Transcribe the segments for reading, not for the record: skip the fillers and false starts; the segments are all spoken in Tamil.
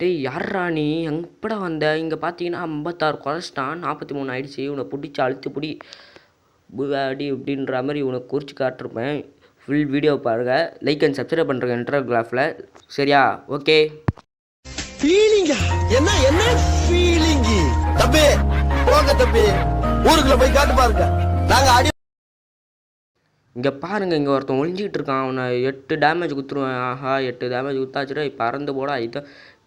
டேய் யார்ரா நீ எப்படா வந்த? இங்கே பார்த்தீங்கன்னா 56 குறைச்சிட்டான், 43 ஆயிடுச்சு. இவனை பிடிச்சி அழுத்தி பிடி அடி இப்படின்ற மாதிரி இவனை குறித்து காட்டிருப்பேன். ஃபுல் வீடியோ பாருங்கள், லைக் அண்ட் சப்ஸ்கிரைப் பண்ணுறேன் இன்டர்கிராஃபில். சரியா? ஓகே. ஃபீலிங்கா என்ன என்ன ஃபீலிங்கி தம்பி, போங்க தம்பி, ஊருக்குள்ள போய் காட்டு பாருங்க. நாங்க அடி இங்கே பாருங்கள், இங்கே ஒருத்தன் ஒழிஞ்சிக்கிட்டு இருக்கான். அவனை 8 டேமேஜ் குத்துருவேன். ஆஹா, 8 டேமேஜ் குத்தாச்சுடா. இப்போ பறந்து போடா.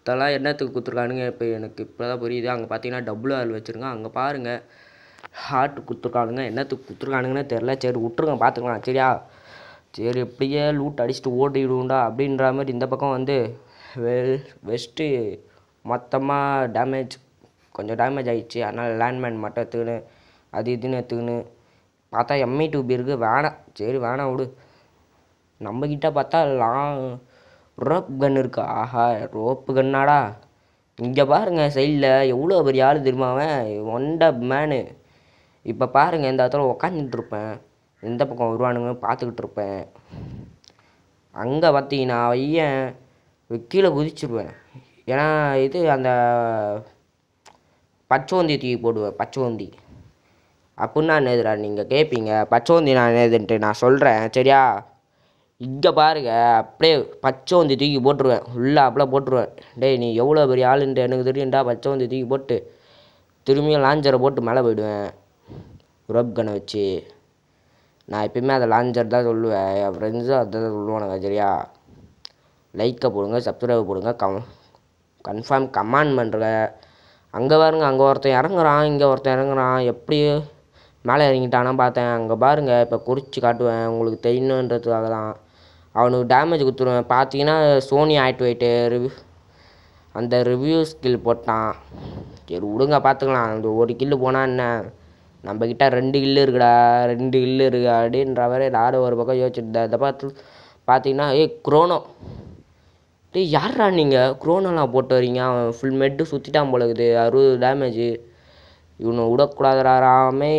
இதெல்லாம் என்னத்துக்கு குத்துருக்கானுங்க இப்போ எனக்கு இப்போ தான் புரியுது. அங்கே பார்த்தீங்கன்னா டபுள் ஆள் வச்சுருக்கான். அங்கே பாருங்கள், ஹார்ட் குத்துருக்கானுங்க. என்னத்துக்கு குத்துருக்கானுங்கன்னு தெரில. சரி விட்ருங்க, பார்த்துக்கலாம். சரியா? சரி, எப்படியே லூட் அடிச்சுட்டு ஓடிடுவோண்டா அப்படின்ற மாதிரி இந்த பக்கம் வந்து வெஸ்ட்டு மொத்தமாக டேமேஜ், கொஞ்சம் டேமேஜ் ஆகிடுச்சு. அதனால் லேண்ட்மேன் மட்டும் எடுத்துக்கின்னு அது இதுன்னு எடுத்துக்கின்னு பார்த்தா M2 இருக்குது. வேணாம், சரி வேணாம் விடு. நம்மக்கிட்ட பார்த்தா ரோப் கன் இருக்கா? ஆஹா, ரோப்பு கன்னாடா. இங்கே பாருங்கள், சைடில் எவ்வளோ பெரிய ஆள் தெரியுமா அவன்? ஒண்ட மேனு. இப்போ பாருங்கள், இந்த இடத்துல உக்காந்துட்டு இருப்பேன், எந்த பக்கம் வருவானுங்க பார்த்துக்கிட்டு இருப்பேன். அங்கே பார்த்தீங்கன்னா ஐயன் கீழே குதிச்சிருவேன். ஏன்னா இது அந்த பச்சோந்தி தூக்கி போடுவேன். பச்சோந்தி அப்படின்னா என்னதுடா நீங்கள் கேட்பீங்க? பச்சோந்தி நான் என்னதுன்ட்டு நான் சொல்கிறேன். சரியா? இங்கே பாருங்க, அப்படியே பச்சோந்தி தூக்கி போட்டுருவேன். ஃபுல்லாக அப்படியே போட்டுருவேன். டேய் நீ எவ்வளோ பெரிய ஆளுன்ட்டு எனக்கு தெரியும்டா. பச்சோந்தி தூக்கி போட்டு திரும்பியும் லாஞ்சரை போட்டு மேலே போயிடுவேன் ரோப் கனை வச்சு. நான் எப்பயுமே அதை லாஞ்சர் தான் சொல்லுவேன். என் ஃப்ரெண்ட்ஸும் அதை தான் சொல்லுவானுங்க. சரியா? லைக்கை போடுங்க, சப்ஸ்கிரைப் போடுங்க, கன்ஃபார்ம் கமெண்ட் பண்ணுறங்க. அங்கே பாருங்க, அங்கே ஒருத்தன் இறங்குறான், இங்கே ஒருத்தன் இறங்குறான். எப்படி மேலே இறங்கிட்டானா பார்த்தேன். அங்கே பாருங்கள், இப்போ குறித்து காட்டுவேன் உங்களுக்கு தெரியணுன்றதுக்காக தான். அவனுக்கு டேமேஜ் கொடுத்துருவேன். பார்த்தீங்கன்னா சோனி ஆக்டிவேட்டு அந்த ரிவ்யூ ஸ்கில் போட்டான். சரி விடுங்க, பார்த்துக்கலாம். அந்த ஒரு கில்லு போனால் என்ன, நம்மக்கிட்ட 2 கில்லு இருக்குடா, 2 கில்லு இருக்கு அப்படின்ற மாதிரி எல்லாரும் ஒரு பக்கம் யோசிச்சுட்டு இதை பார்த்தீங்கன்னா குரோனோ. டேய் யார்ரா நீங்கள் குரோனோலாம் போட்டு வரீங்க? அவன் ஃபுல் மெட்டு சுற்றிட்டான் போல இருக்குது. 60 டேமேஜு. இவனை விடக்கூடாதுறாமே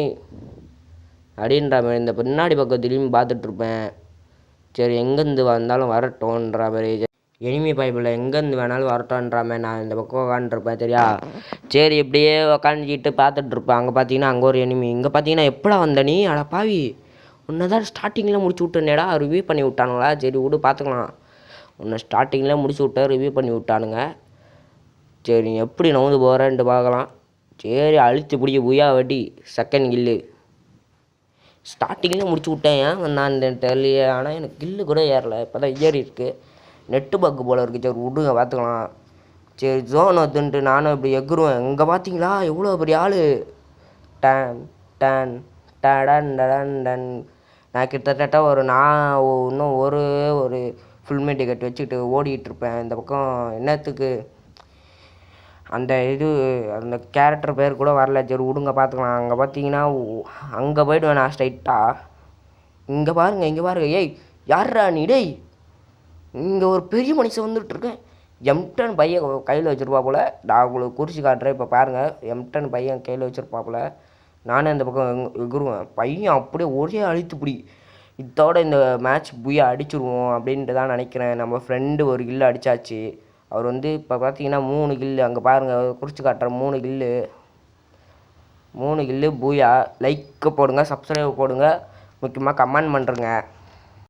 அப்படின்ற மாதிரி இந்த பின்னாடி பக்கம் திரும்பி பார்த்துட்ருப்பேன். சரி, எங்கேருந்து வந்தாலும் வரட்டோன்ற மாதிரி, எனிமி பைப்பில் எங்கேருந்து வேணாலும் வரட்டோன்ற மாதிரி நான் இந்த பக்கம் உக்காந்துருப்பேன். சரியா? சரி, இப்படியே உக்காந்துக்கிட்டு பார்த்துட்ருப்பேன். அங்கே பார்த்தீங்கன்னா அங்கே ஒரு எனிமி. இங்கே பார்த்தீங்கன்னா எப்படா வந்த நீ? அட பாவி, உன்னை தான் ஸ்டார்டிங்கில் முடிச்சு விட்டேனேடா. ரிவ்யூ பண்ணி விட்டானுங்களா? சரி விடு, பார்த்துக்கலாம். உன்னை ஸ்டார்டிங்கில் முடிச்சு விட்டேன், ரிவ்யூ பண்ணி விட்டானுங்க. சரி, நீ எப்படி நவுந்து போகிறேன்ட்டு பார்க்கலாம். சரி, அழுத்தி பிடிக்க புயா வட்டி செகண்ட் கில்லு ஸ்டார்டிங்கில் முடிச்சு விட்டேன். ஏன் நான் தெரியலையே. ஆனால் எனக்கு கில்லு கூட ஏறலை. இப்போ தான் ஏறி இருக்குது. நெட்டு பக்கு போல் இருக்குது. சரி விடுங்க, பார்த்துக்கலாம். சரி, ஜோன் வந்துன்ட்டு நானும் இப்படி எகுருவேன். இங்கே பார்த்தீங்களா எவ்வளோ பெரிய ஆள்? டன் டன் டடன் டடன் டன். நான் கிட்டத்தட்ட இன்னும் ஒரு ஃபுல்மே டிக்கெட் வச்சுக்கிட்டு ஓடிட்டுருப்பேன் இந்த பக்கம். என்னத்துக்கு அந்த அந்த கேரக்டர் பேர் கூட வரல. சரி விடுங்க, பார்த்துக்கலாம். அங்கே பார்த்தீங்கன்னா அங்கே போய்டுவேன் நான் ஸ்ட்ரைட்டாக. இங்கே பாருங்கள், ஏய் யார்ரா நீ? டேய், இங்கே ஒரு பெரிய மனுஷன் வந்துட்டுருக்கேன். M10 பையன் கையில் வச்சுருப்பா போல். நான் உங்களுக்கு குறித்து காட்டுறேன். இப்போ பாருங்கள், M10 பையன் கையில் வச்சுருப்பா போல். நானே அந்த பக்கம் எகுருவேன். பையன் அப்படியே ஒரே அழுத்து பிடி. இதோட இந்த மேட்ச் புயா அடிச்சுருவோம் அப்படின்ட்டு தான் நினைக்கிறேன். நம்ம ஃப்ரெண்டு ஒரு கில்லு அடித்தாச்சு. அவர் வந்து இப்போ பார்த்தீங்கன்னா 3 கில்லு. அங்கே பாருங்கள், குறித்து காட்டுறேன். 3 கில்லு பூயா. லைக்கு போடுங்க, சப்ஸ்கிரைப் போடுங்க, முக்கியமாக கமெண்ட் பண்ணுறேங்க.